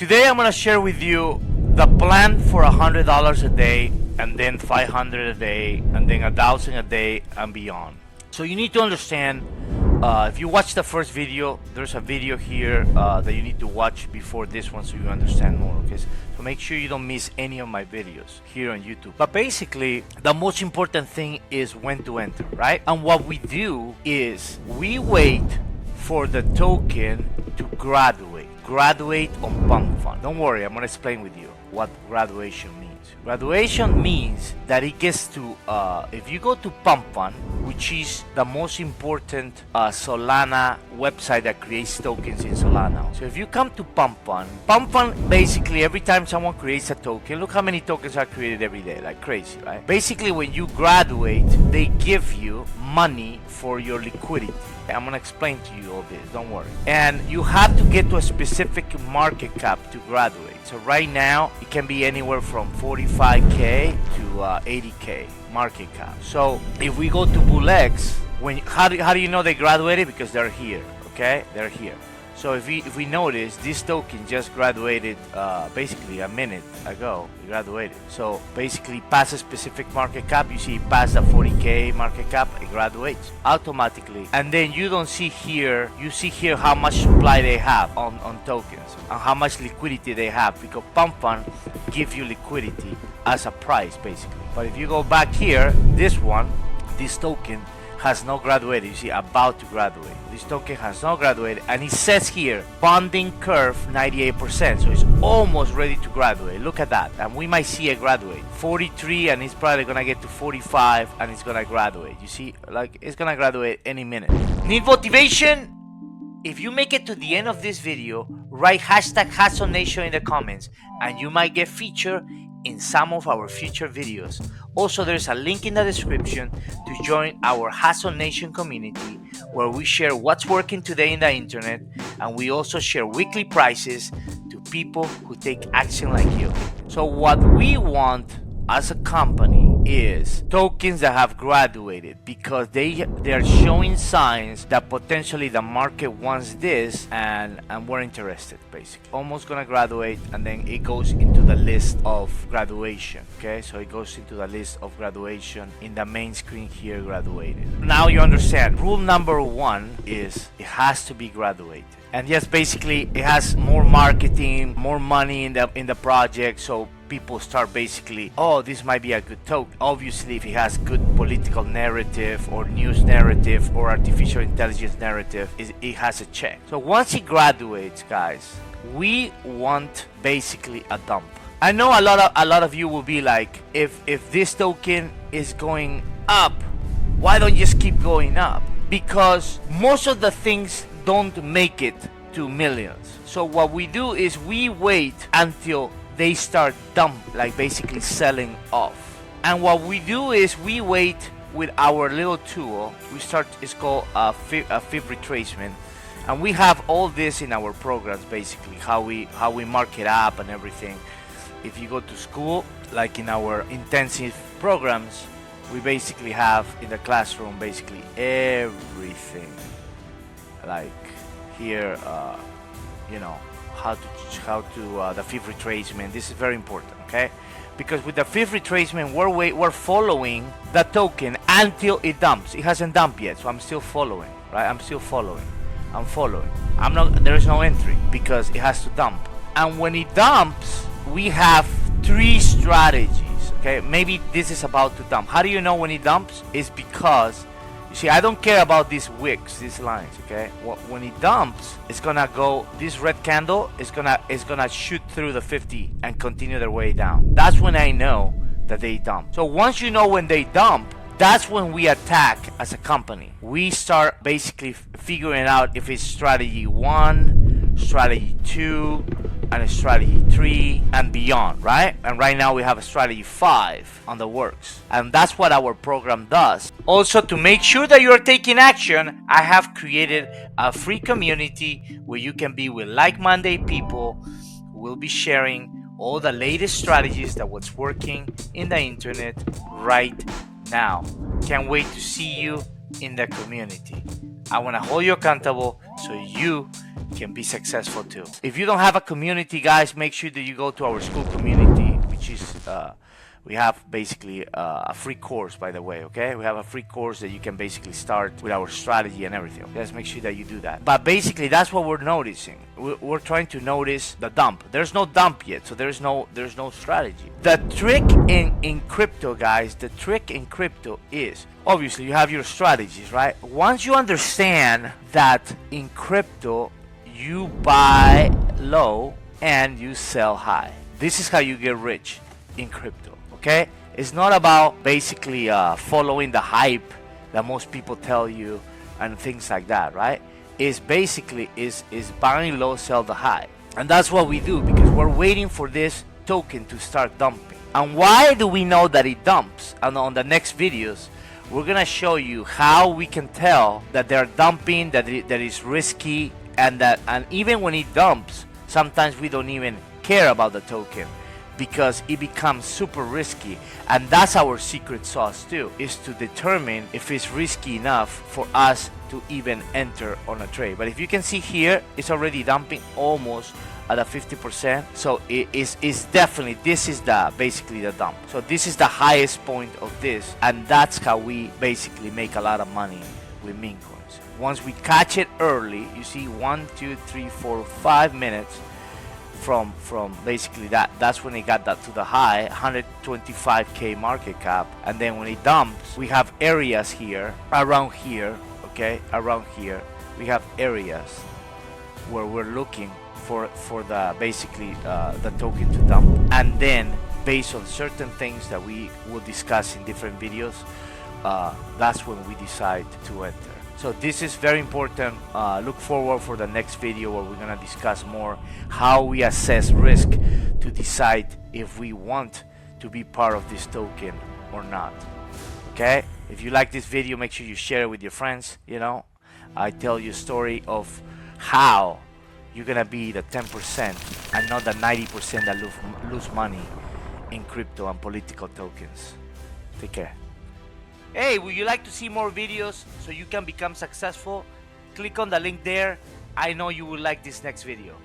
Today I'm gonna share with you the plan for $100 a day, and then 500 a day, and then 1,000 a day and beyond. So you need to understand, if you watch the first video, there's a video here that you need to watch before this one so you understand more, okay? So make sure you don't miss any of my videos here on YouTube. But basically, the most important thing is when to enter, right? And what we do is we wait for the token to graduate on pump fund. Don't worry, I'm gonna explain with you what graduation means. Graduation means that it gets to, if you go to pump fund, which is the most important Solana website that creates tokens in Solana. So if you come to pump fund basically every time someone creates a token, look how many tokens are created every day, like crazy, right? Basically when you graduate, they give you money for your liquidity. I'm gonna explain to you all this, don't worry. And you have to get to a specific market cap to graduate. So right now, it can be anywhere from 45K to 80K market cap. So if we go to BullX, how do you know they graduated? Because they're here, okay? They're here. So if we notice, this token just graduated basically a minute ago. It graduated. So basically past a specific market cap, you see past the 40K market cap, it graduates automatically. And then you don't see here, you see here how much supply they have on tokens and how much liquidity they have, because pump fund give you liquidity as a price basically. But if you go back here, this token has not graduated. You see, about to graduate. This token has not graduated, and it says here bonding curve 98%, so it's almost ready to graduate. Look at that, and we might see it graduate 43, and it's probably gonna get to 45, and it's gonna graduate. You see, like it's gonna graduate any minute. Need motivation? If you make it to the end of this video, write hashtag HustleNation in the comments, and you might get featured in some of our future videos. Also, there's a link in the description to join our Hustle Nation community, where we share what's working today in the internet, and we also share weekly prizes to people who take action like you. So what we want as a company is tokens that have graduated, because they're showing signs that potentially the market wants this, and we're interested basically. Almost gonna graduate, and then it goes into the list of graduation, okay? So it goes into the list of graduation in the main screen here, graduated. Now you understand, rule number one is it has to be graduated. And yes, basically it has more marketing, more money in the project, so people start basically, oh, this might be a good token. Obviously, if it has good political narrative or news narrative or artificial intelligence narrative, it has a check. So once it graduates, guys, we want basically a dump. I know a lot of you will be like, if this token is going up, why don't you just keep going up? Because most of the things don't make it to millions. So what we do is we wait until they start like basically selling off. And what we do is we wait with our little tool. It's called a fib retracement, and we have all this in our programs, basically how we mark it up and everything. If you go to SKOOL, like in our intensive programs, we basically have in the classroom basically everything, like here, you know, how to the fib retracement. This is very important, okay? Because with the fib retracement, we're following the token until it dumps. It hasn't dumped yet, so I'm still following, right? I'm following. There is no entry because it has to dump. And when it dumps, we have 3 strategies, okay? Maybe this is about to dump. How do you know when it dumps? It's because, you see, I don't care about these wicks, these lines, okay? When it dumps, it's gonna go, this red candle is gonna shoot through the 50 and continue their way down. That's when I know that they dump. So once you know when they dump, that's when we attack as a company. We start basically figuring out if it's strategy 1, strategy 2, and a strategy 3 and beyond, right? And right now we have a strategy 5 on the works, and that's what our program does. Also, to make sure that you're taking action, I have created a free community where you can be with like-minded people who will be sharing all the latest strategies that what's working in the internet right now. Can't wait to see you in the community. I want to hold you accountable so you can be successful too. If you don't have a community, guys, make sure that you go to our SKOOL community, which is we have basically a free course, by the way, okay? We have a free course that you can basically start with our strategy and everything. Just make sure that you do that. But basically, that's what we're noticing. We're trying to notice the dump. There's no dump yet, so there's no strategy. The trick in crypto, guys, the trick in crypto is, obviously, you have your strategies, right? Once you understand that in crypto, you buy low and you sell high. This is how you get rich in crypto. Okay, it's not about basically following the hype that most people tell you and things like that, right? It's basically is buying low, sell the high, and that's what we do because we're waiting for this token to start dumping. And why do we know that it dumps? And on the next videos, we're gonna show you how we can tell that they're dumping, that is risky, and even when it dumps, sometimes we don't even care about the token, because it becomes super risky. And that's our secret sauce too, is to determine if it's risky enough for us to even enter on a trade. But if you can see here, it's already dumping almost at a 50%. So it is definitely, this is basically the dump. So this is the highest point of this, and that's how we basically make a lot of money with meme coins. Once we catch it early, you see 1, 2, 3, 4, 5 minutes from basically that's when it got that to the high, 125k market cap. And then when it dumps, we have areas here, around here, okay, around here we have areas where we're looking for the basically the token to dump. And then based on certain things that we will discuss in different videos, that's when we decide to enter. So this is very important. Look forward for the next video where we're gonna discuss more how we assess risk to decide if we want to be part of this token or not. Okay? If you like this video, make sure you share it with your friends. You know, I tell you a story of how you're gonna be the 10% and not the 90% that lose money in crypto and political tokens. Take care. Hey, would you like to see more videos so you can become successful? Click on the link there. I know you will like this next video.